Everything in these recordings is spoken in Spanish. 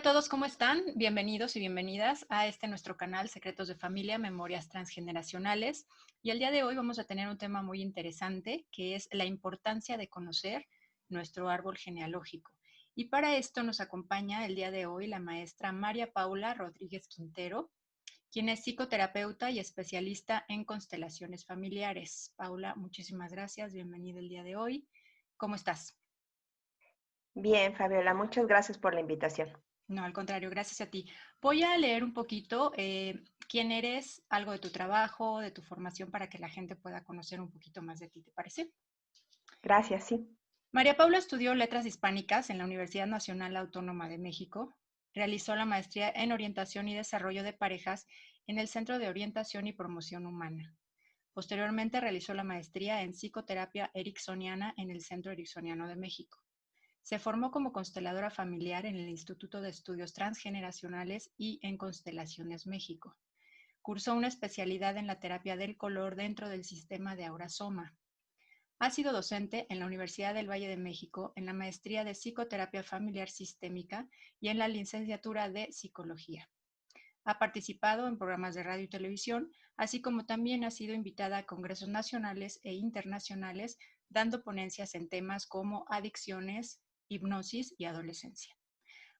A todos, ¿cómo están? Bienvenidos y bienvenidas a nuestro canal Secretos de Familia, Memorias Transgeneracionales. Y el día de hoy vamos a tener un tema muy interesante, que es la importancia de conocer nuestro árbol genealógico. Y para esto nos acompaña el día de hoy la maestra María Paula Rodríguez Quintero, quien es psicoterapeuta y especialista en constelaciones familiares. Paula, muchísimas gracias, bienvenida el día de hoy. ¿Cómo estás? Bien, Fabiola, muchas gracias por la invitación. No, al contrario, gracias a ti. Voy a leer un poquito quién eres, algo de tu trabajo, de tu formación, para que la gente pueda conocer un poquito más de ti, ¿te parece? Gracias, sí. María Paula estudió Letras Hispánicas en la Universidad Nacional Autónoma de México. Realizó la maestría en Orientación y Desarrollo de Parejas en el Centro de Orientación y Promoción Humana. Posteriormente realizó la maestría en Psicoterapia Ericksoniana en el Centro Ericksoniano de México. Se formó como consteladora familiar en el Instituto de Estudios Transgeneracionales y en Constelaciones México. Cursó una especialidad en la terapia del color dentro del sistema de Aurasoma. Ha sido docente en la Universidad del Valle de México en la maestría de Psicoterapia Familiar Sistémica y en la licenciatura de Psicología. Ha participado en programas de radio y televisión, así como también ha sido invitada a congresos nacionales e internacionales, dando ponencias en temas como adicciones, hipnosis y adolescencia.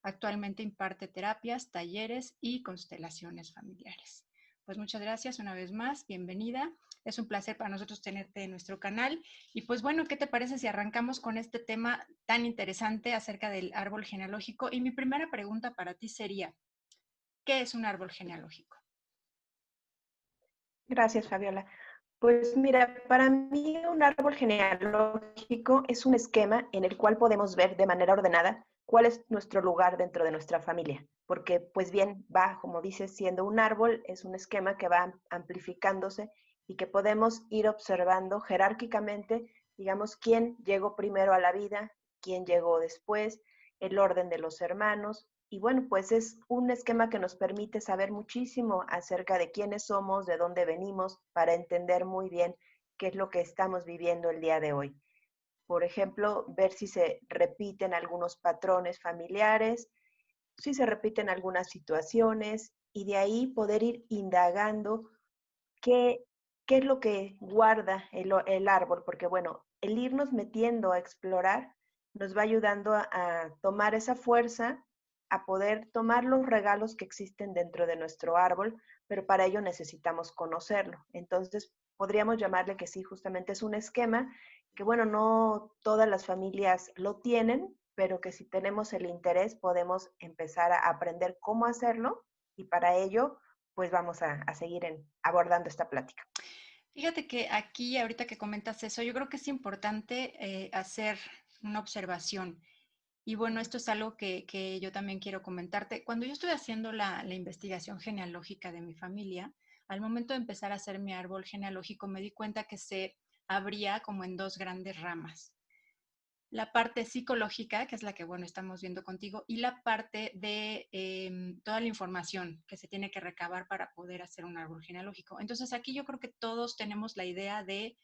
Actualmente imparte terapias, talleres y constelaciones familiares. Pues muchas gracias una vez más, bienvenida. Es un placer para nosotros tenerte en nuestro canal. Y pues bueno, ¿qué te parece si arrancamos con este tema tan interesante acerca del árbol genealógico? Y mi primera pregunta para ti sería, ¿qué es un árbol genealógico? Gracias, Fabiola. Pues mira, para mí un árbol genealógico es un esquema en el cual podemos ver de manera ordenada cuál es nuestro lugar dentro de nuestra familia, porque pues bien va, como dices, siendo un árbol, es un esquema que va amplificándose y que podemos ir observando jerárquicamente, digamos, quién llegó primero a la vida, quién llegó después, el orden de los hermanos. Y bueno, pues es un esquema que nos permite saber muchísimo acerca de quiénes somos, de dónde venimos, para entender muy bien qué es lo que estamos viviendo el día de hoy. Por ejemplo, ver si se repiten algunos patrones familiares, si se repiten algunas situaciones y de ahí poder ir indagando qué, qué es lo que guarda el árbol, porque bueno, el irnos metiendo a explorar nos va ayudando a tomar esa fuerza, a poder tomar los regalos que existen dentro de nuestro árbol, pero para ello necesitamos conocerlo. Entonces, podríamos llamarle que sí, justamente es un esquema que, bueno, no todas las familias lo tienen, pero que si tenemos el interés podemos empezar a aprender cómo hacerlo y para ello pues vamos a seguir abordando esta plática. Fíjate que aquí, ahorita que comentas eso, yo creo que es importante hacer una observación. Y bueno, esto es algo que yo también quiero comentarte. Cuando yo estoy haciendo la investigación genealógica de mi familia, al momento de empezar a hacer mi árbol genealógico, me di cuenta que se abría como en dos grandes ramas. La parte psicológica, que es la que, bueno, estamos viendo contigo, y la parte de toda la información que se tiene que recabar para poder hacer un árbol genealógico. Entonces, aquí yo creo que todos tenemos la idea de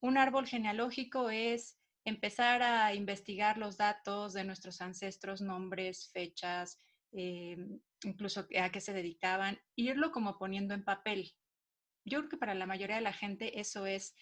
un árbol genealógico es empezar a investigar los datos de nuestros ancestros, nombres, fechas, eh, incluso a qué se dedicaban, irlo como poniendo en papel. Yo creo que para la mayoría de la gente eso es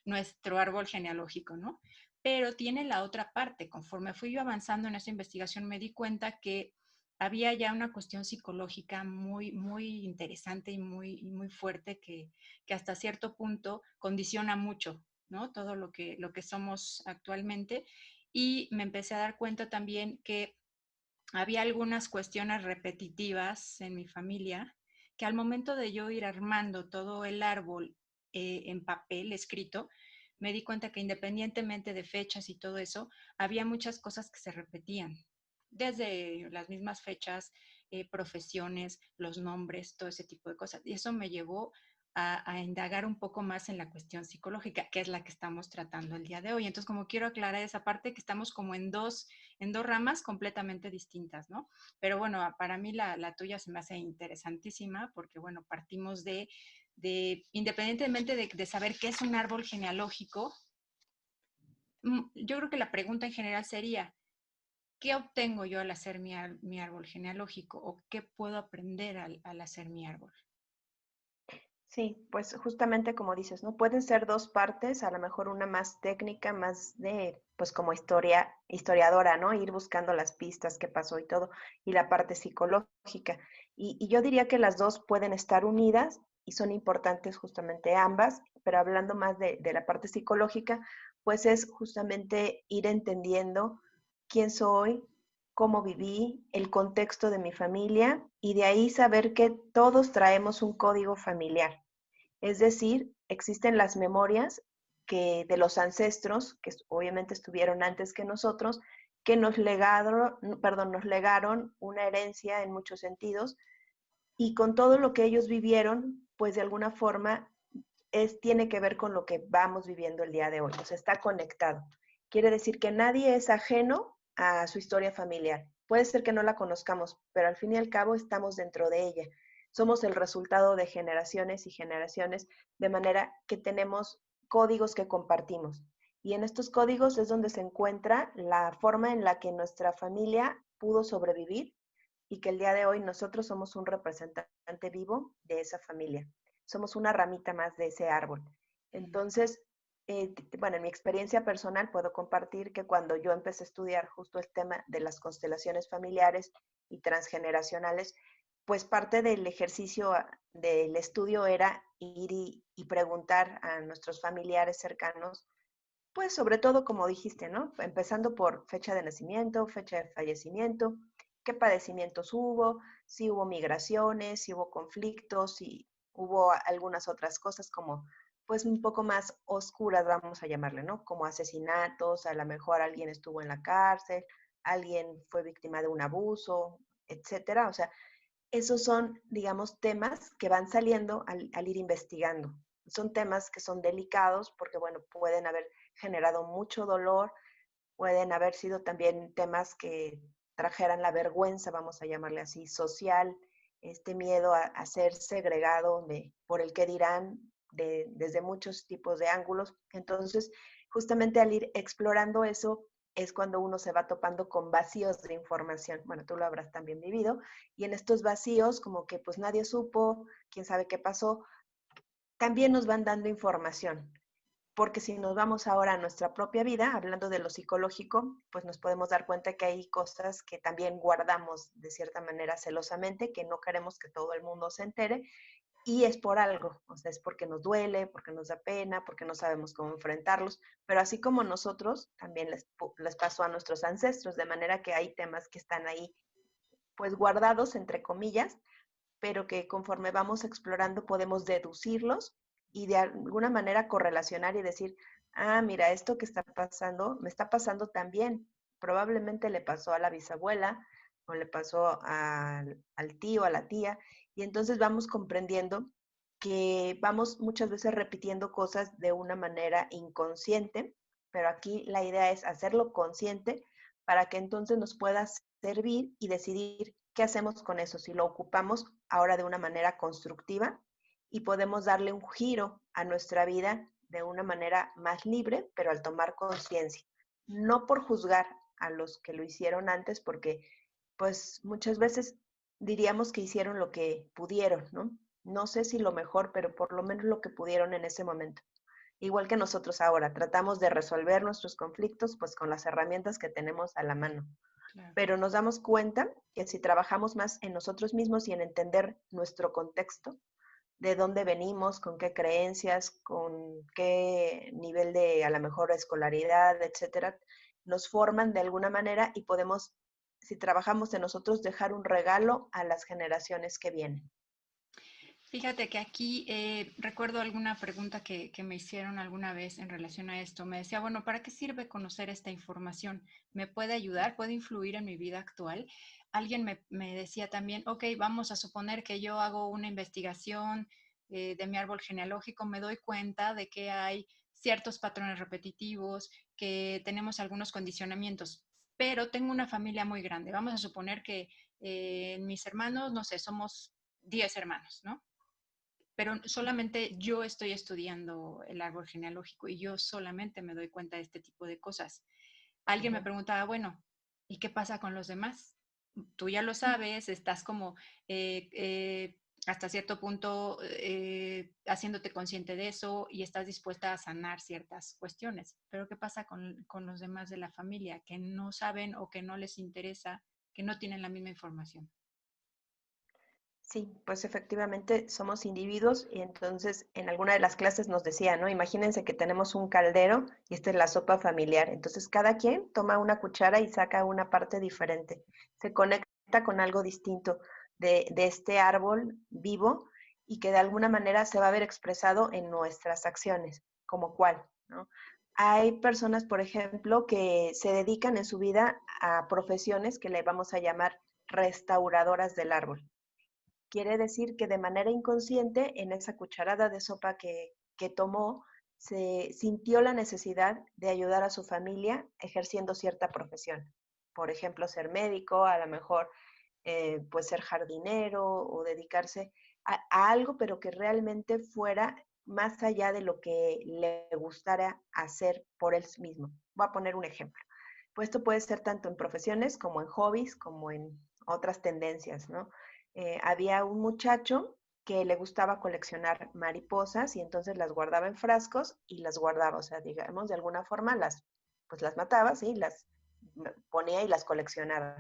nuestro árbol genealógico, ¿no? Pero tiene la otra parte. Conforme fui yo avanzando en esa investigación, me di cuenta que había ya una cuestión psicológica muy, muy interesante y muy fuerte que hasta cierto punto condiciona mucho, ¿no? Todo lo que somos actualmente. Y me empecé a dar cuenta también que había algunas cuestiones repetitivas en mi familia que al momento de yo ir armando todo el árbol en papel escrito, me di cuenta que independientemente de fechas y todo eso, había muchas cosas que se repetían, desde las mismas fechas, profesiones, los nombres, todo ese tipo de cosas. Y eso me llevó a indagar un poco más en la cuestión psicológica, que es la que estamos tratando el día de hoy. Entonces, como quiero aclarar esa parte, que estamos como en dos ramas completamente distintas, ¿no? Pero bueno, para mí la tuya se me hace interesantísima porque, bueno, partimos independientemente de saber qué es un árbol genealógico, yo creo que la pregunta en general sería, ¿qué obtengo yo al hacer mi árbol genealógico o qué puedo aprender al hacer mi árbol? Sí, pues justamente como dices, ¿no? Pueden ser dos partes, a lo mejor una más técnica, más de, pues como historiadora, ¿no? Ir buscando las pistas, qué pasó y todo, y la parte psicológica. Y yo diría que las dos pueden estar unidas y son importantes justamente ambas, pero hablando más de la parte psicológica, pues es justamente ir entendiendo quién soy, cómo viví, el contexto de mi familia y de ahí saber que todos traemos un código familiar. Es decir, existen las memorias que de los ancestros, que obviamente estuvieron antes que nosotros, que nos legaron una herencia en muchos sentidos y con todo lo que ellos vivieron, pues de alguna forma tiene que ver con lo que vamos viviendo el día de hoy, o sea, está conectado. Quiere decir que nadie es ajeno a su historia familiar. Puede ser que no la conozcamos, pero al fin y al cabo estamos dentro de ella. Somos el resultado de generaciones y generaciones, de manera que tenemos códigos que compartimos. Y en estos códigos es donde se encuentra la forma en la que nuestra familia pudo sobrevivir y que el día de hoy nosotros somos un representante vivo de esa familia. Somos una ramita más de ese árbol. Entonces, bueno, en mi experiencia personal puedo compartir que cuando yo empecé a estudiar justo el tema de las constelaciones familiares y transgeneracionales, pues parte del ejercicio del estudio era ir y preguntar a nuestros familiares cercanos, pues sobre todo como dijiste, ¿no? Empezando por fecha de nacimiento, fecha de fallecimiento, qué padecimientos hubo, si hubo migraciones, si hubo conflictos, si hubo algunas otras cosas como pues un poco más oscuras, vamos a llamarle, ¿no? Como asesinatos, a lo mejor alguien estuvo en la cárcel, alguien fue víctima de un abuso, etcétera. O sea, esos son, digamos, temas que van saliendo al ir investigando. Son temas que son delicados porque, bueno, pueden haber generado mucho dolor, pueden haber sido también temas que trajeran la vergüenza, vamos a llamarle así, social, este miedo a ser segregado por el que dirán desde muchos tipos de ángulos. Entonces, justamente al ir explorando eso, es cuando uno se va topando con vacíos de información. Bueno, tú lo habrás también vivido. Y en estos vacíos, como que pues nadie supo, quién sabe qué pasó, también nos van dando información. Porque si nos vamos ahora a nuestra propia vida, hablando de lo psicológico, pues nos podemos dar cuenta que hay cosas que también guardamos de cierta manera celosamente, que no queremos que todo el mundo se entere, y es por algo, o sea, es porque nos duele, porque nos da pena, porque no sabemos cómo enfrentarlos, pero así como nosotros, también les pasó a nuestros ancestros, de manera que hay temas que están ahí, pues guardados, entre comillas, pero que conforme vamos explorando podemos deducirlos y de alguna manera correlacionar y decir, ah, mira, esto que está pasando, me está pasando también. Probablemente le pasó a la bisabuela o le pasó al tío, a la tía, y entonces vamos comprendiendo que vamos muchas veces repitiendo cosas de una manera inconsciente, pero aquí la idea es hacerlo consciente para que entonces nos pueda servir y decidir qué hacemos con eso, si lo ocupamos ahora de una manera constructiva y podemos darle un giro a nuestra vida de una manera más libre, pero al tomar conciencia, no por juzgar a los que lo hicieron antes, porque pues muchas veces diríamos que hicieron lo que pudieron, ¿no? No sé si lo mejor, pero por lo menos lo que pudieron en ese momento. Igual que nosotros ahora, tratamos de resolver nuestros conflictos pues con las herramientas que tenemos a la mano, Claro. pero nos damos cuenta que si trabajamos más en nosotros mismos y en entender nuestro contexto, de dónde venimos, con qué creencias, con qué nivel de a lo mejor escolaridad, etcétera, nos forman de alguna manera y podemos, si trabajamos en nosotros, dejar un regalo a las generaciones que vienen. Fíjate que aquí recuerdo alguna pregunta que me hicieron alguna vez en relación a esto. Me decía, bueno, ¿para qué sirve conocer esta información? ¿Me puede ayudar? ¿Puede influir en mi vida actual? Alguien me decía también, ok, vamos a suponer que yo hago una investigación de mi árbol genealógico, me doy cuenta de que hay ciertos patrones repetitivos, que tenemos algunos condicionamientos, pero tengo una familia muy grande. Vamos a suponer que mis hermanos, no sé, somos 10 hermanos, ¿no? Pero solamente yo estoy estudiando el árbol genealógico y yo solamente me doy cuenta de este tipo de cosas. Alguien me Ujú. preguntaba, bueno, ¿Y qué pasa con los demás? Tú ya lo sabes, estás como hasta cierto punto haciéndote consciente de eso y estás dispuesta a sanar ciertas cuestiones. Pero ¿qué pasa con los demás de la familia que no saben o que no les interesa, que no tienen la misma información? Sí, pues efectivamente somos individuos y entonces en alguna de las clases nos decía, ¿no? Imagínense que tenemos un caldero y esta es la sopa familiar. Entonces cada quien toma una cuchara y saca una parte diferente. Se conecta con algo distinto de este árbol vivo y que de alguna manera se va a ver expresado en nuestras acciones, como cuál, ¿no? Hay personas, por ejemplo, que se dedican en su vida a profesiones que le vamos a llamar restauradoras del árbol. Quiere decir que de manera inconsciente, en esa cucharada de sopa que tomó, se sintió la necesidad de ayudar a su familia ejerciendo cierta profesión. Por ejemplo, ser médico, a lo mejor pues ser jardinero o dedicarse a algo, pero que realmente fuera más allá de lo que le gustara hacer por él mismo. Voy a poner un ejemplo. Pues esto puede ser tanto en profesiones como en hobbies, como en otras tendencias, ¿no? Había un muchacho que le gustaba coleccionar mariposas y entonces las guardaba en frascos y las guardaba, o sea, digamos, de alguna forma pues las mataba, ¿sí? Las ponía y las coleccionaba.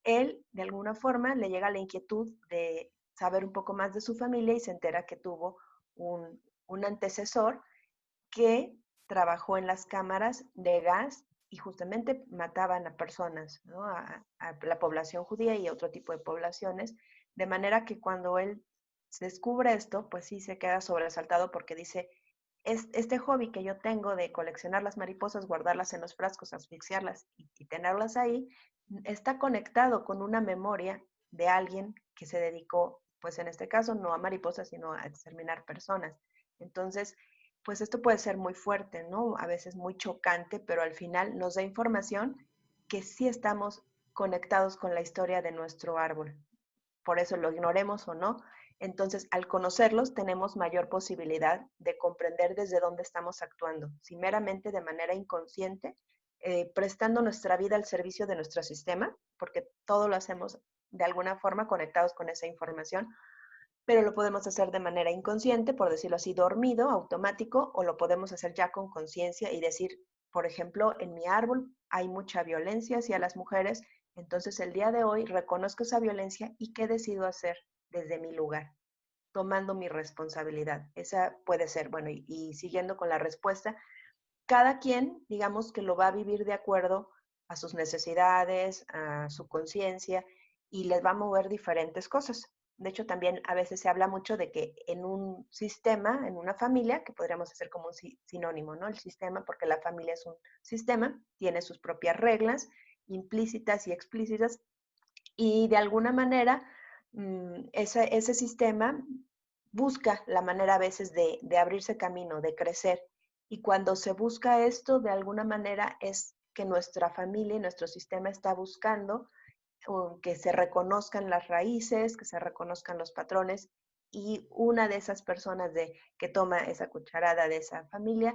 Él, de alguna forma, le llega la inquietud de saber un poco más de su familia y se entera que tuvo un antecesor que trabajó en las cámaras de gas y justamente mataban a personas, ¿no? A la población judía y a otro tipo de poblaciones, de manera que cuando él descubre esto, pues sí se queda sobresaltado porque dice, este hobby que yo tengo de coleccionar las mariposas, guardarlas en los frascos, asfixiarlas y tenerlas ahí, está conectado con una memoria de alguien que se dedicó, pues en este caso, no a mariposas, sino a exterminar personas. Entonces, pues esto puede ser muy fuerte, ¿no? A veces muy chocante, pero al final nos da información que sí estamos conectados con la historia de nuestro árbol. Por eso lo ignoremos o no. Entonces, al conocerlos, tenemos mayor posibilidad de comprender desde dónde estamos actuando. Si meramente de manera inconsciente, prestando nuestra vida al servicio de nuestro sistema, porque todo lo hacemos de alguna forma conectados con esa información, pero lo podemos hacer de manera inconsciente, por decirlo así, dormido, automático, o lo podemos hacer ya con conciencia y decir, por ejemplo, en mi árbol hay mucha violencia hacia las mujeres, entonces el día de hoy reconozco esa violencia y qué decido hacer desde mi lugar, tomando mi responsabilidad. Esa puede ser, bueno, y siguiendo con la respuesta, cada quien, digamos que lo va a vivir de acuerdo a sus necesidades, a su conciencia, y les va a mover diferentes cosas. De hecho, también a veces se habla mucho de que en un sistema, en una familia, que podríamos hacer como un sinónimo, ¿no? El sistema, porque la familia es un sistema, tiene sus propias reglas implícitas y explícitas, y de alguna manera ese sistema busca la manera a veces de abrirse camino, de crecer. Y cuando se busca esto, de alguna manera es que nuestra familia y nuestro sistema está buscando que se reconozcan las raíces, que se reconozcan los patrones. Y una de esas personas que toma esa cucharada de esa familia,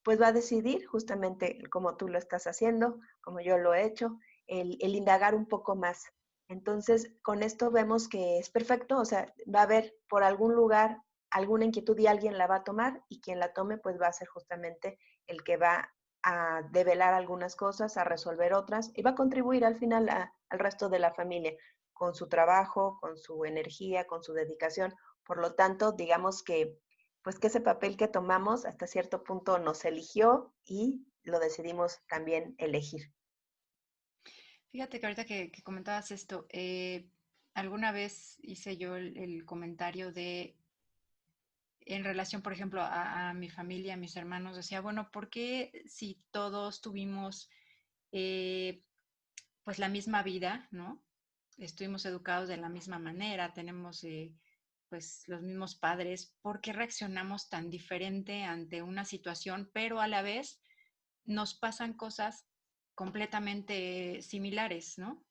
pues va a decidir justamente como tú lo estás haciendo, como yo lo he hecho, el indagar un poco más. Entonces, con esto vemos que es perfecto, o sea, va a haber por algún lugar alguna inquietud y alguien la va a tomar y quien la tome pues va a ser justamente el que va a develar algunas cosas, a resolver otras y va a contribuir al final al resto de la familia con su trabajo, con su energía, con su dedicación. Por lo tanto, digamos que pues que ese papel que tomamos hasta cierto punto nos eligió y lo decidimos también elegir. Fíjate que ahorita que comentabas esto, alguna vez hice yo el comentario de, en relación, por ejemplo, a mi familia, a mis hermanos, decía, bueno, ¿por qué si todos tuvimos eh, pues la misma vida, ¿no? Estuvimos educados de la misma manera, tenemos pues los mismos padres, ¿por qué reaccionamos tan diferente ante una situación, pero a la vez nos pasan cosas completamente similares, ¿no?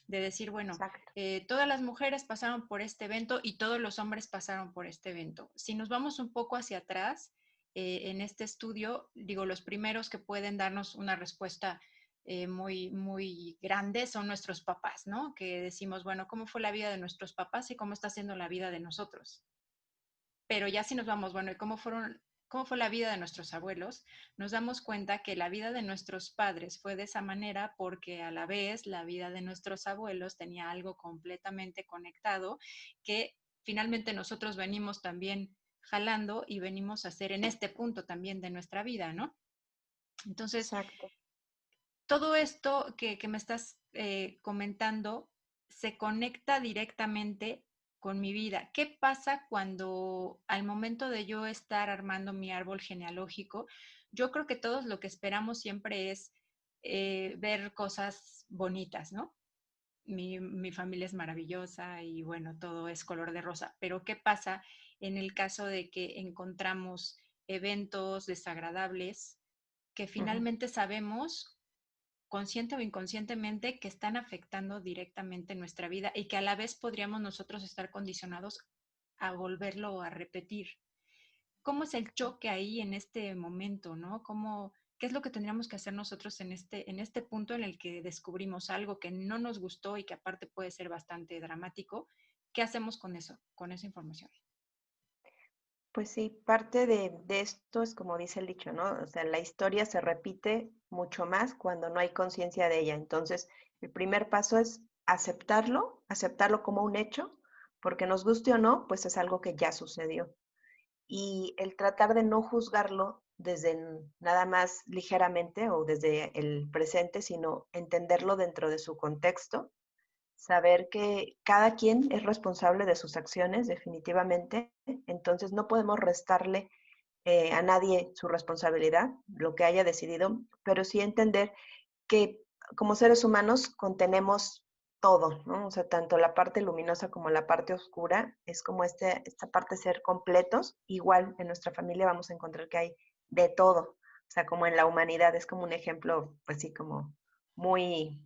De decir, bueno, Exacto. todas las mujeres pasaron por este evento y todos los hombres pasaron por este evento. Si nos vamos un poco hacia atrás, en este estudio, digo, los primeros que pueden darnos una respuesta muy, muy grandes son nuestros papás, ¿no? Que decimos, bueno, ¿cómo fue la vida de nuestros papás y cómo está siendo la vida de nosotros? Pero ya si nos vamos, bueno, ¿y cómo fue la vida de nuestros abuelos? Nos damos cuenta que la vida de nuestros padres fue de esa manera porque a la vez la vida de nuestros abuelos tenía algo completamente conectado que finalmente nosotros venimos también jalando y venimos a hacer en este punto también de nuestra vida, ¿no? Entonces, Exacto. todo esto que me estás comentando se conecta directamente con mi vida. ¿Qué pasa cuando al momento de yo estar armando mi árbol genealógico, yo creo que todos lo que esperamos siempre es ver cosas bonitas, ¿no? Mi familia es maravillosa y bueno, todo es color de rosa, pero ¿qué pasa en el caso de que encontramos eventos desagradables que Ujú. finalmente sabemos consciente o inconscientemente que están afectando directamente nuestra vida y que a la vez podríamos nosotros estar condicionados a volverlo a repetir? ¿Cómo es el choque ahí en este momento, no? ¿Qué es lo que tendríamos que hacer nosotros en este punto en el que descubrimos algo que no nos gustó y que aparte puede ser bastante dramático? ¿Qué hacemos con eso, con esa información? Pues sí, parte de esto es como dice el dicho, ¿no? O sea, la historia se repite mucho más cuando no hay conciencia de ella. Entonces, el primer paso es aceptarlo, aceptarlo como un hecho, porque nos guste o no, pues es algo que ya sucedió. Y el tratar de no juzgarlo desde nada más ligeramente o desde el presente, sino entenderlo dentro de su contexto, saber que cada quien es responsable de sus acciones, definitivamente. Entonces no podemos restarle a nadie su responsabilidad, lo que haya decidido, pero sí entender que como seres humanos contenemos todo, ¿no? O sea, tanto la parte luminosa como la parte oscura, es como esta parte de ser completos. Igual en nuestra familia vamos a encontrar que hay de todo, o sea, como en la humanidad, es como un ejemplo, pues sí, como muy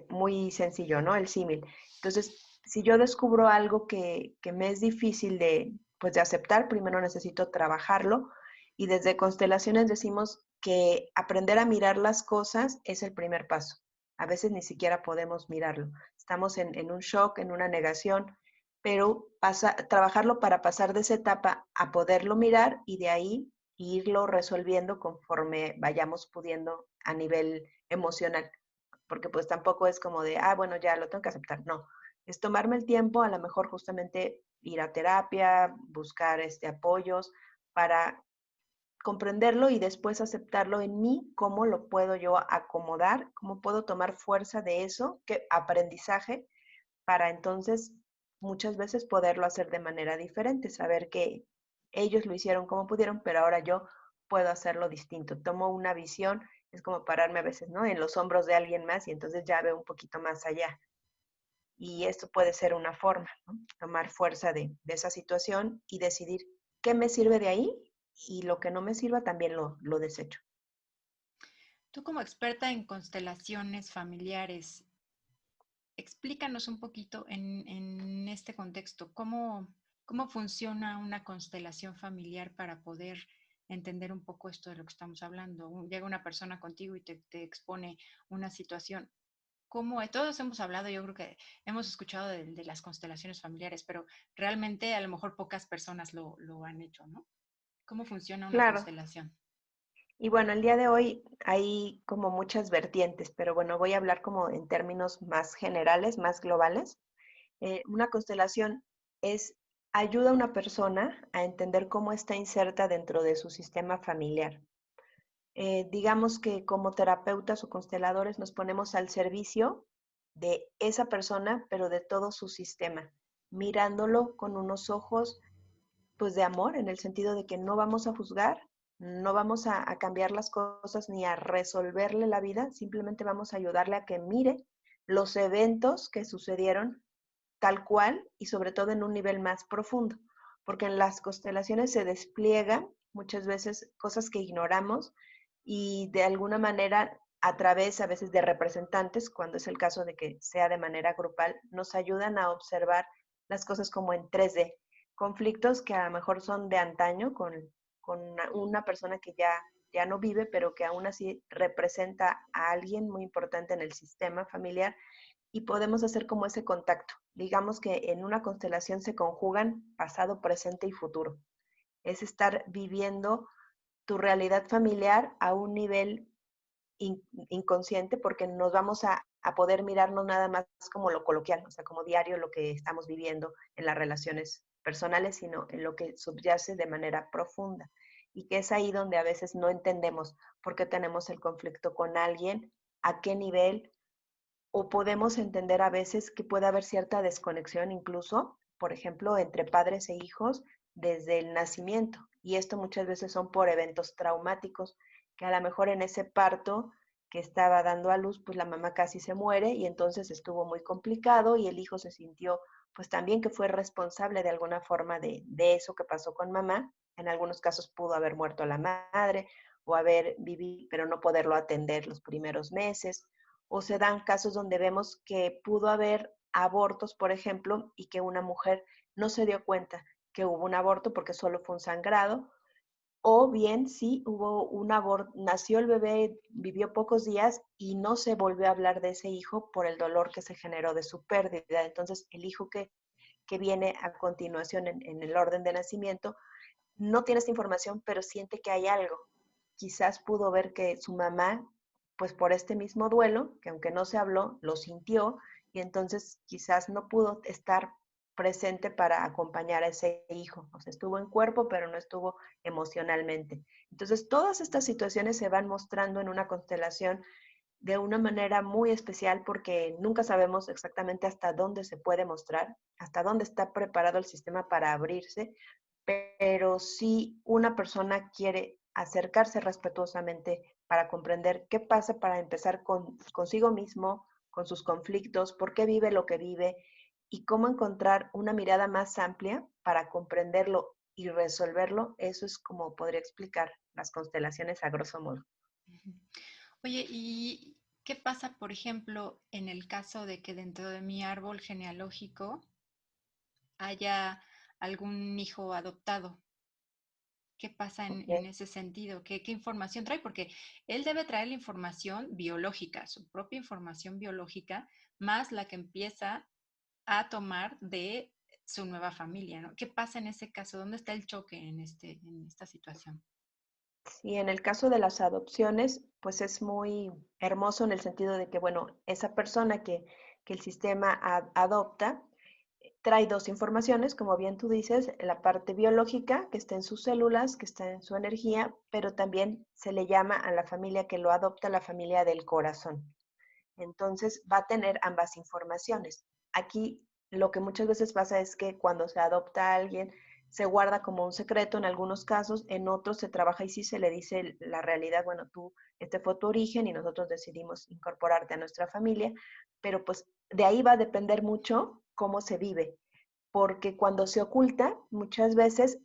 muy sencillo, ¿no? El símil. Entonces, si yo descubro algo que me es difícil pues de aceptar, primero necesito trabajarlo y desde constelaciones decimos que aprender a mirar las cosas es el primer paso. A veces ni siquiera podemos mirarlo. Estamos en un shock, en una negación, pero trabajarlo para pasar de esa etapa a poderlo mirar y de ahí irlo resolviendo conforme vayamos pudiendo a nivel emocional, porque pues tampoco es como de, bueno, ya lo tengo que aceptar. No, es tomarme el tiempo, a lo mejor justamente ir a terapia, buscar apoyos para comprenderlo y después aceptarlo en mí, cómo lo puedo yo acomodar, cómo puedo tomar fuerza de eso, qué aprendizaje, para entonces muchas veces poderlo hacer de manera diferente, saber que ellos lo hicieron como pudieron, pero ahora yo puedo hacerlo distinto. Tomo una visión, es como pararme a veces, ¿no? En los hombros de alguien más y entonces ya veo un poquito más allá. Y esto puede ser una forma, ¿no? Tomar fuerza de esa situación y decidir qué me sirve de ahí y lo que no me sirva también lo desecho. Tú como experta en constelaciones familiares, explícanos un poquito en este contexto, cómo funciona una constelación familiar para poder entender un poco esto de lo que estamos hablando. Llega una persona contigo y te expone una situación. Todos hemos hablado, yo creo que hemos escuchado de las constelaciones familiares, pero realmente a lo mejor pocas personas lo han hecho, ¿no? ¿Cómo funciona una Claro. constelación? Y bueno, el día de hoy hay como muchas vertientes, pero bueno, voy a hablar como en términos más generales, más globales. Una constelación es ayuda a una persona a entender cómo está inserta dentro de su sistema familiar. Digamos que como terapeutas o consteladores nos ponemos al servicio de esa persona, pero de todo su sistema, mirándolo con unos ojos pues de amor, en el sentido de que no vamos a juzgar, no vamos a cambiar las cosas ni a resolverle la vida, simplemente vamos a ayudarle a que mire los eventos que sucedieron tal cual y sobre todo en un nivel más profundo, porque en las constelaciones se despliegan muchas veces cosas que ignoramos y de alguna manera a través a veces de representantes, cuando es el caso de que sea de manera grupal, nos ayudan a observar las cosas como en 3D, conflictos que a lo mejor son de antaño con una persona que ya ya no vive, pero que aún así representa a alguien muy importante en el sistema familiar y podemos hacer como ese contacto. Digamos que en una constelación se conjugan pasado, presente y futuro. Es estar viviendo tu realidad familiar a un nivel inconsciente porque nos vamos a poder mirarnos nada más como lo coloquial, o sea, como diario lo que estamos viviendo en las relaciones personales, sino en lo que subyace de manera profunda. Y que es ahí donde a veces no entendemos por qué tenemos el conflicto con alguien, a qué nivel, o podemos entender a veces que puede haber cierta desconexión incluso, por ejemplo, entre padres e hijos desde el nacimiento. Y esto muchas veces son por eventos traumáticos, que a lo mejor en ese parto que estaba dando a luz, pues la mamá casi se muere y entonces estuvo muy complicado y el hijo se sintió pues también que fue responsable de alguna forma de eso que pasó con mamá. En algunos casos pudo haber muerto la madre o haber vivido, pero no poderlo atender los primeros meses, o se dan casos donde vemos que pudo haber abortos, por ejemplo, y que una mujer no se dio cuenta que hubo un aborto porque solo fue un sangrado, o bien sí hubo un aborto, nació el bebé, vivió pocos días y no se volvió a hablar de ese hijo por el dolor que se generó de su pérdida. Entonces, el hijo que viene a continuación en el orden de nacimiento no tiene esta información, pero siente que hay algo. Quizás pudo ver que su mamá, pues por este mismo duelo, que aunque no se habló, lo sintió y entonces quizás no pudo estar presente para acompañar a ese hijo. O sea, estuvo en cuerpo, pero no estuvo emocionalmente. Entonces, todas estas situaciones se van mostrando en una constelación de una manera muy especial porque nunca sabemos exactamente hasta dónde se puede mostrar, hasta dónde está preparado el sistema para abrirse, pero si una persona quiere acercarse respetuosamente para comprender qué pasa, para empezar consigo mismo, con sus conflictos, por qué vive lo que vive y cómo encontrar una mirada más amplia para comprenderlo y resolverlo, eso es como podría explicar las constelaciones a grosso modo. Oye, ¿y qué pasa, por ejemplo, en el caso de que dentro de mi árbol genealógico haya algún hijo adoptado? ¿Qué pasa en Okay. ese sentido? ¿Qué información trae? Porque él debe traer la información biológica, su propia información biológica, más la que empieza a tomar de su nueva familia, ¿no? ¿Qué pasa en ese caso? ¿Dónde está el choque en esta situación? Sí, en el caso de las adopciones, pues es muy hermoso en el sentido de que, bueno, esa persona que el sistema adopta trae dos informaciones, como bien tú dices, la parte biológica, que está en sus células, que está en su energía, pero también se le llama a la familia que lo adopta la familia del corazón. Entonces va a tener ambas informaciones. Aquí lo que muchas veces pasa es que cuando se adopta a alguien, se guarda como un secreto en algunos casos, en otros se trabaja y sí se le dice la realidad, bueno, tú, este fue tu origen y nosotros decidimos incorporarte a nuestra familia, pero pues de ahí va a depender mucho cómo se vive, porque cuando se oculta, muchas veces,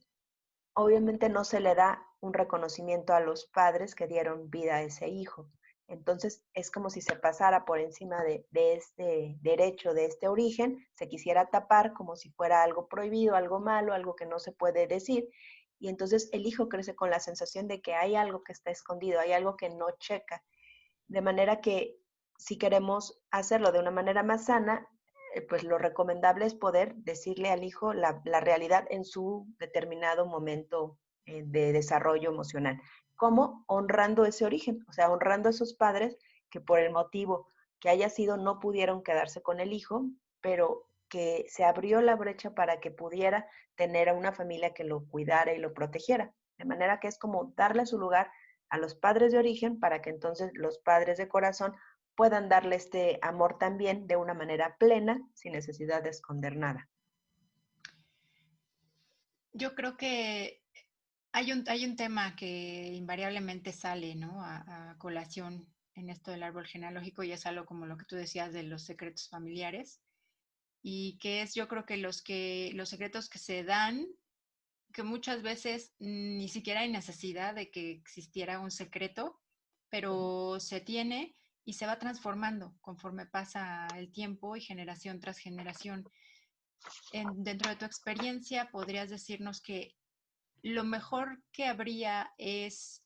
obviamente no se le da un reconocimiento a los padres que dieron vida a ese hijo. Entonces es como si se pasara por encima de este derecho, de este origen, se quisiera tapar como si fuera algo prohibido, algo malo, algo que no se puede decir. Y entonces el hijo crece con la sensación de que hay algo que está escondido, hay algo que no checa. De manera que si queremos hacerlo de una manera más sana, pues lo recomendable es poder decirle al hijo la realidad en su determinado momento de desarrollo emocional. ¿Cómo? Honrando ese origen, o sea, honrando a esos padres que por el motivo que haya sido no pudieron quedarse con el hijo, pero que se abrió la brecha para que pudiera tener a una familia que lo cuidara y lo protegiera. De manera que es como darle su lugar a los padres de origen para que entonces los padres de corazón puedan darle este amor también de una manera plena, sin necesidad de esconder nada. Yo creo que hay un tema que invariablemente sale, ¿no? A colación en esto del árbol genealógico y es algo como lo que tú decías de los secretos familiares y que es yo creo que los secretos que se dan que muchas veces ni siquiera hay necesidad de que existiera un secreto, pero se tiene y se va transformando conforme pasa el tiempo y generación tras generación. Dentro de tu experiencia, ¿podrías decirnos que lo mejor que habría es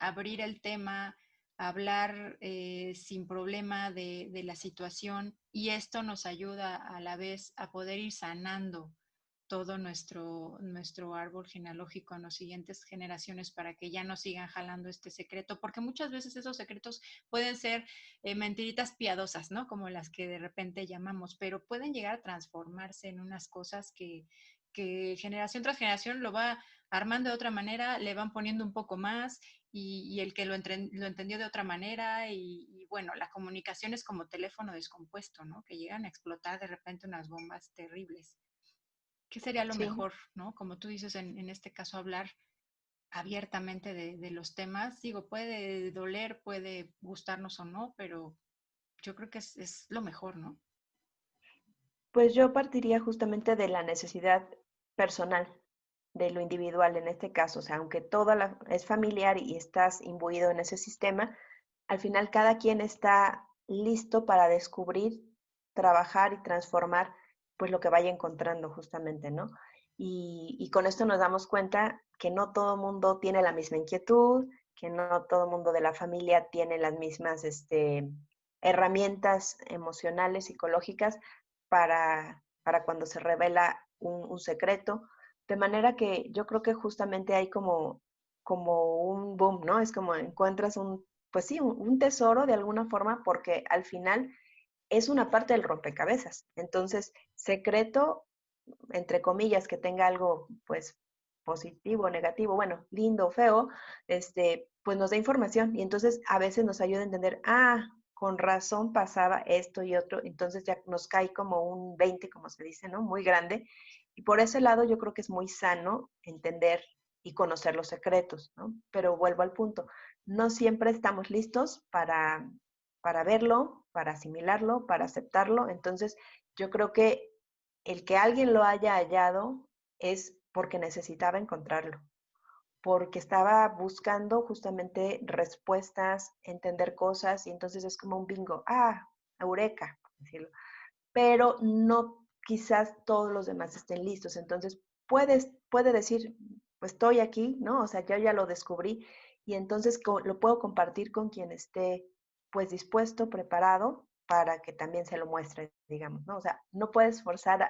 abrir el tema, hablar sin problema de la situación, y esto nos ayuda a la vez a poder ir sanando todo nuestro árbol genealógico en las siguientes generaciones para que ya no sigan jalando este secreto, porque muchas veces esos secretos pueden ser mentiritas piadosas, ¿no? Como las que de repente llamamos, pero pueden llegar a transformarse en unas cosas que generación tras generación lo va armando de otra manera, le van poniendo un poco más y el que lo entendió de otra manera y bueno, la comunicación es como teléfono descompuesto, ¿no? Que llegan a explotar de repente unas bombas terribles. ¿Qué sería lo Sí, mejor, no? Como tú dices, en este caso, hablar abiertamente de los temas. Digo, puede doler, puede gustarnos o no, pero yo creo que es lo mejor, ¿no? pues yo partiría justamente de la necesidad personal, de lo individual en este caso. O sea, aunque es familiar y estás imbuido en ese sistema, al final cada quien está listo para descubrir, trabajar y transformar pues lo que vaya encontrando justamente, ¿no? Y con esto nos damos cuenta que no todo el mundo tiene la misma inquietud, que no todo el mundo de la familia tiene las mismas herramientas emocionales, psicológicas para cuando se revela un secreto. De manera que yo creo que justamente hay como un boom, ¿no? Es como encuentras pues sí, un tesoro de alguna forma, porque al final es una parte del rompecabezas. Entonces, secreto, entre comillas, que tenga algo, pues, positivo, negativo, bueno, lindo, feo, pues nos da información y entonces a veces nos ayuda a entender, con razón pasaba esto y otro, entonces ya nos cae como un 20, como se dice, ¿no? Muy grande. Y por ese lado yo creo que es muy sano entender y conocer los secretos, ¿no? Pero vuelvo al punto, no siempre estamos listos para verlo, para asimilarlo, para aceptarlo. Entonces, yo creo que el que alguien lo haya hallado es porque necesitaba encontrarlo, porque estaba buscando justamente respuestas, entender cosas, y entonces es como un bingo, eureka, por decirlo. Pero no quizás todos los demás estén listos. Entonces, puede decir, pues estoy aquí, ¿no? O sea, yo ya lo descubrí y entonces lo puedo compartir con quien esté pues dispuesto, preparado para que también se lo muestre, digamos, ¿no? O sea, no puedes forzar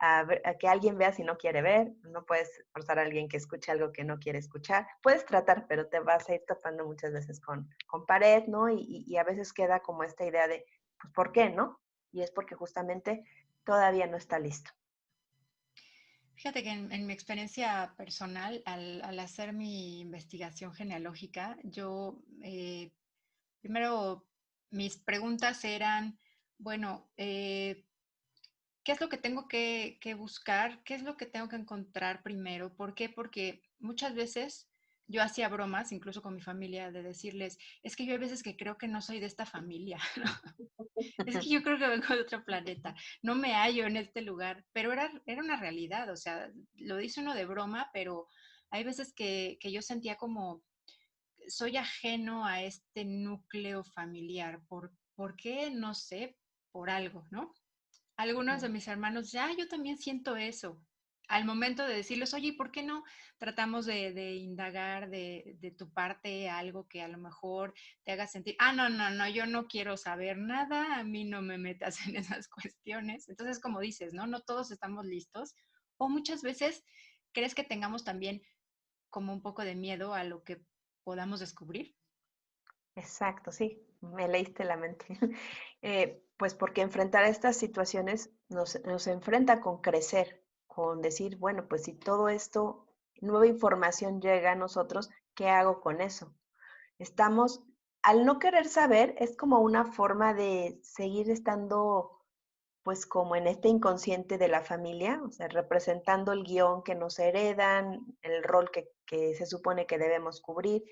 a que alguien vea si no quiere ver, no puedes forzar a alguien que escuche algo que no quiere escuchar. Puedes tratar, pero te vas a ir topando muchas veces con pared, ¿no? Y a veces queda como esta idea de, pues, ¿por qué, no? Y es porque justamente todavía no está listo. Fíjate que en mi experiencia personal, al hacer mi investigación genealógica, yo primero mis preguntas eran, bueno, ¿qué es lo que tengo que buscar? ¿Qué es lo que tengo que encontrar primero? ¿Por qué? Porque muchas veces yo hacía bromas, incluso con mi familia, de decirles, es que yo hay veces que creo que no soy de esta familia, ¿no? Es que yo creo que vengo de otro planeta, no me hallo en este lugar, pero era una realidad, o sea, lo dice uno de broma, pero hay veces que yo sentía como, soy ajeno a este núcleo familiar, ¿por qué? No sé, por algo, ¿no? Algunos de mis hermanos, ya, yo también siento eso. Al momento de decirles, oye, ¿y por qué no tratamos de indagar de tu parte algo que a lo mejor te haga sentir, no, no, no, yo no quiero saber nada, a mí no me metas en esas cuestiones? Entonces, como dices, ¿no? No todos estamos listos. O muchas veces crees que tengamos también como un poco de miedo a lo que podamos descubrir. Exacto, sí, me leíste la mente. Pues porque enfrentar estas situaciones nos enfrenta con crecer, con decir, bueno, pues si todo esto, nueva información llega a nosotros, ¿qué hago con eso? Estamos, al no querer saber, es como una forma de seguir estando pues como en este inconsciente de la familia, o sea, representando el guión que nos heredan, el rol que se supone que debemos cubrir.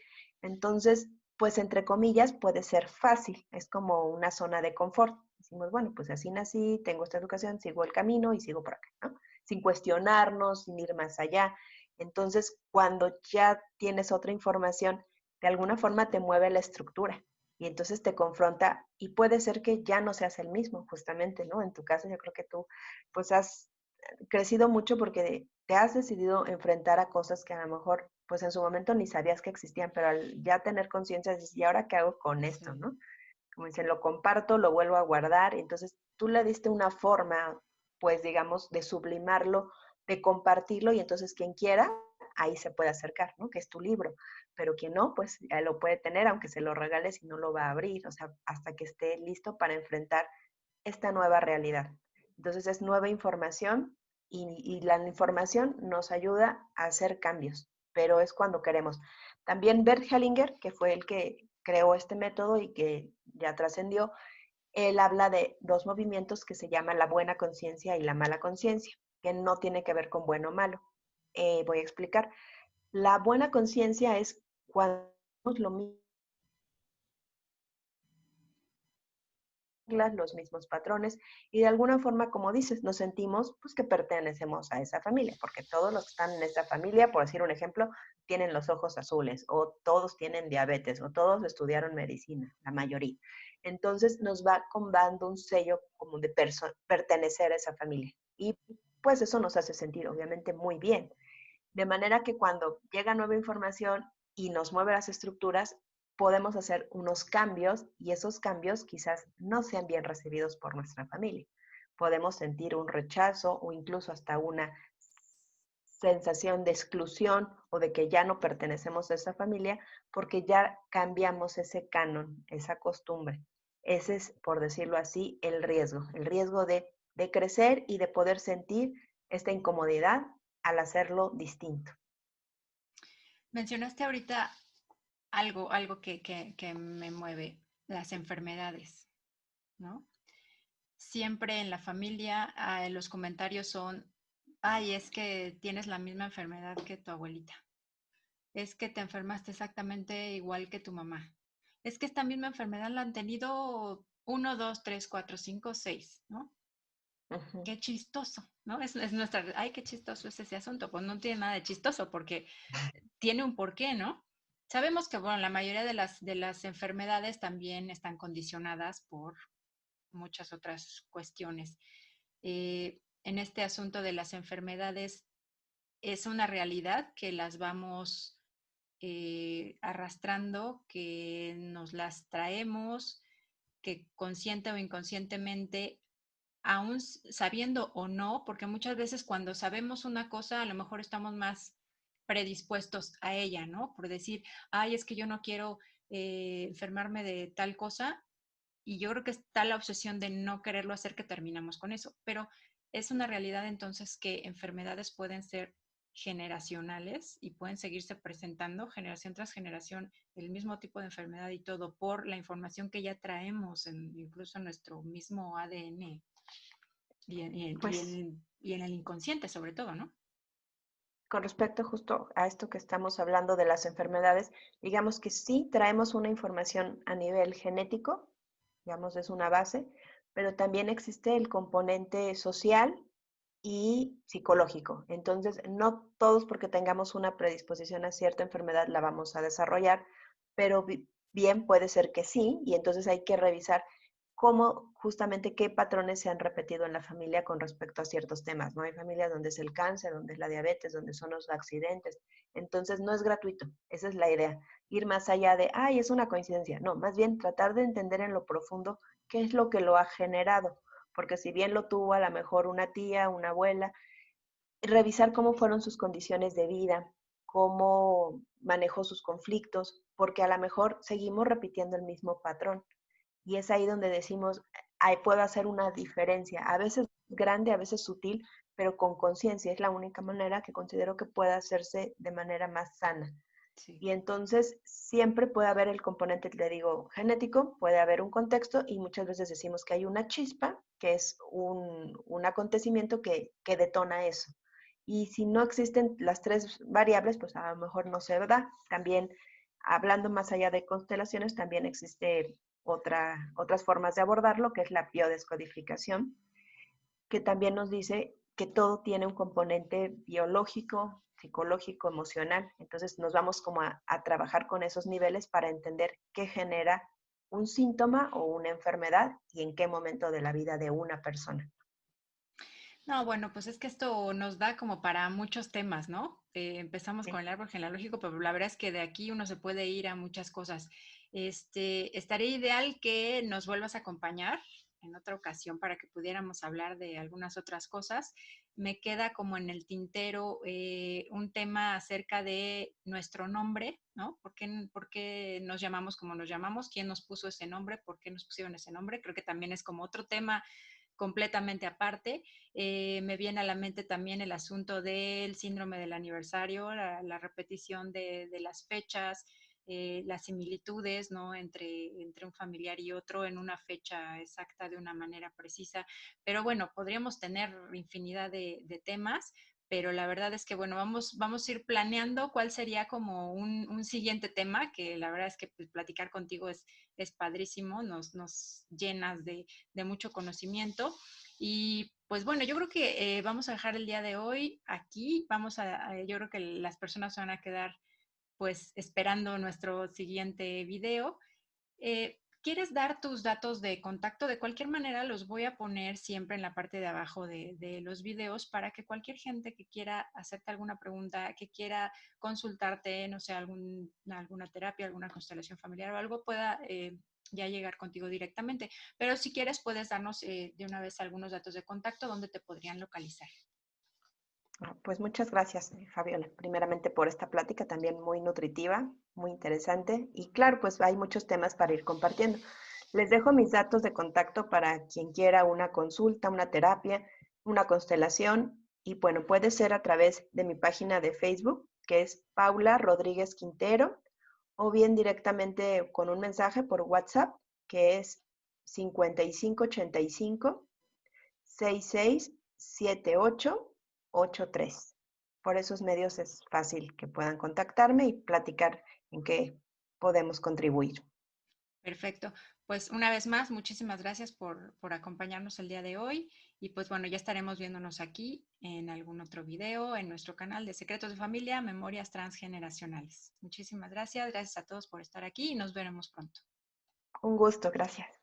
Entonces, pues entre comillas, puede ser fácil, es como una zona de confort. Decimos, bueno, pues así nací, tengo esta educación, sigo el camino y sigo por acá, ¿no? Sin cuestionarnos, sin ir más allá. Entonces, cuando ya tienes otra información, de alguna forma te mueve la estructura y entonces te confronta y puede ser que ya no seas el mismo, justamente, ¿no? En tu caso yo creo que tú pues has crecido mucho porque te has decidido enfrentar a cosas que a lo mejor pues en su momento ni sabías que existían, pero al ya tener conciencia dices, ¿y ahora qué hago con esto, Sí. no? Como dicen, lo comparto, lo vuelvo a guardar, entonces tú le diste una forma, pues digamos, de sublimarlo, de compartirlo, y entonces quien quiera, ahí se puede acercar, ¿no? Que es tu libro, pero quien no, pues lo puede tener, aunque se lo regales y no lo va a abrir, o sea, hasta que esté listo para enfrentar esta nueva realidad. Entonces es nueva información y la información nos ayuda a hacer cambios, pero es cuando queremos. También Bert Hellinger, que fue el que creó este método y que ya trascendió, él habla de dos movimientos que se llaman la buena conciencia y la mala conciencia, que no tiene que ver con bueno o malo. Voy a explicar. La buena conciencia es cuando lo mismo, los mismos patrones y de alguna forma, como dices, nos sentimos pues que pertenecemos a esa familia, porque todos los que están en esa familia, por decir un ejemplo, tienen los ojos azules o todos tienen diabetes o todos estudiaron medicina, la mayoría. Entonces nos va dando un sello como de pertenecer a esa familia y pues eso nos hace sentir obviamente muy bien. De manera que cuando llega nueva información y nos mueve las estructuras, podemos hacer unos cambios y esos cambios quizás no sean bien recibidos por nuestra familia. Podemos sentir un rechazo o incluso hasta una sensación de exclusión o de que ya no pertenecemos a esa familia porque ya cambiamos ese canon, esa costumbre. Ese es, por decirlo así, el riesgo de crecer y de poder sentir esta incomodidad al hacerlo distinto. Mencionaste ahorita algo que me mueve, las enfermedades, ¿no? Siempre en la familia los comentarios son, ay, es que tienes la misma enfermedad que tu abuelita, es que te enfermaste exactamente igual que tu mamá, es que esta misma enfermedad la han tenido uno, dos, tres, cuatro, cinco, seis, ¿no? Ujú. Qué chistoso, ¿no? Es nuestra, ay, qué chistoso es ese asunto. Pues no tiene nada de chistoso porque tiene un porqué, ¿no? Sabemos que, bueno, la mayoría de las enfermedades también están condicionadas por muchas otras cuestiones. En este asunto de las enfermedades es una realidad que las vamos arrastrando, que nos las traemos, que consciente o inconscientemente, aún sabiendo o no, porque muchas veces cuando sabemos una cosa, a lo mejor estamos más predispuestos a ella, ¿no? Por decir, ay, es que yo no quiero enfermarme de tal cosa, y yo creo que está la obsesión de no quererlo hacer que terminamos con eso, pero es una realidad entonces que enfermedades pueden ser generacionales y pueden seguirse presentando generación tras generación el mismo tipo de enfermedad y todo por la información que ya traemos incluso en nuestro mismo ADN Pues y en el inconsciente sobre todo, ¿no? con respecto justo a esto que estamos hablando de las enfermedades, digamos que sí traemos una información a nivel genético, digamos es una base, pero también existe el componente social y psicológico. Entonces, no todos porque tengamos una predisposición a cierta enfermedad la vamos a desarrollar, pero bien puede ser que sí, y entonces hay que revisar cómo justamente qué patrones se han repetido en la familia con respecto a ciertos temas, ¿no? Hay familias donde es el cáncer, donde es la diabetes, donde son los accidentes. Entonces, no es gratuito, esa es la idea, ir más allá de, ay, es una coincidencia. No, más bien tratar de entender en lo profundo qué es lo que lo ha generado, porque si bien lo tuvo a lo mejor una tía, una abuela, revisar cómo fueron sus condiciones de vida, cómo manejó sus conflictos, porque a lo mejor seguimos repitiendo el mismo patrón. Y es ahí donde decimos, ahí puedo hacer una diferencia, a veces grande, a veces sutil, pero con conciencia. Es la única manera que considero que puede hacerse de manera más sana. Sí. Y entonces siempre puede haber el componente, te digo, genético, puede haber un contexto y muchas veces decimos que hay una chispa, que es un acontecimiento que detona eso. Y si no existen las tres variables, pues a lo mejor no se da. También, hablando más allá de constelaciones, también existe otras formas de abordarlo, que es la biodescodificación, que también nos dice que todo tiene un componente biológico, psicológico, emocional. Entonces nos vamos como a trabajar con esos niveles para entender qué genera un síntoma o una enfermedad y en qué momento de la vida de una persona. No, bueno, pues es que esto nos da como para muchos temas, ¿no? Empezamos con Sí. el árbol genealógico, pero la verdad es que de aquí uno se puede ir a muchas cosas. Estaría ideal que nos vuelvas a acompañar en otra ocasión para que pudiéramos hablar de algunas otras cosas. Me queda como en el tintero un tema acerca de nuestro nombre, ¿no? Por qué nos llamamos como nos llamamos? ¿Quién nos puso ese nombre? ¿Por qué nos pusieron ese nombre? Creo que también es como otro tema completamente aparte. Me viene a la mente también el asunto del síndrome del aniversario, la repetición de las fechas, las similitudes, ¿no? Entre un familiar y otro en una fecha exacta de una manera precisa. Pero bueno, podríamos tener infinidad de temas, pero la verdad es que, bueno, vamos a ir planeando cuál sería como un siguiente tema, que la verdad es que pues, platicar contigo es padrísimo, nos llenas de mucho conocimiento. Y pues bueno, yo creo que vamos a dejar el día de hoy aquí. Yo creo que las personas se van a quedar pues esperando nuestro siguiente video. ¿Quieres dar tus datos de contacto? De cualquier manera, los voy a poner siempre en la parte de abajo de los videos para que cualquier gente que quiera hacerte alguna pregunta, que quiera consultarte, no sé, alguna terapia, alguna constelación familiar o algo, pueda ya llegar contigo directamente. Pero si quieres, puedes darnos de una vez algunos datos de contacto donde te podrían localizar. Pues muchas gracias, Fabiola, primeramente por esta plática también muy nutritiva, muy interesante y claro, pues hay muchos temas para ir compartiendo. Les dejo mis datos de contacto para quien quiera una consulta, una terapia, una constelación y bueno, puede ser a través de mi página de Facebook, que es Paula Rodríguez Quintero, o bien directamente con un mensaje por WhatsApp, que es 5585 667883. Por esos medios es fácil que puedan contactarme y platicar en qué podemos contribuir. Perfecto. Pues una vez más, muchísimas gracias por acompañarnos el día de hoy y pues bueno, ya estaremos viéndonos aquí en algún otro video en nuestro canal de Secretos de Familia, Memorias Transgeneracionales. Muchísimas gracias, gracias a todos por estar aquí y nos veremos pronto. Un gusto, gracias.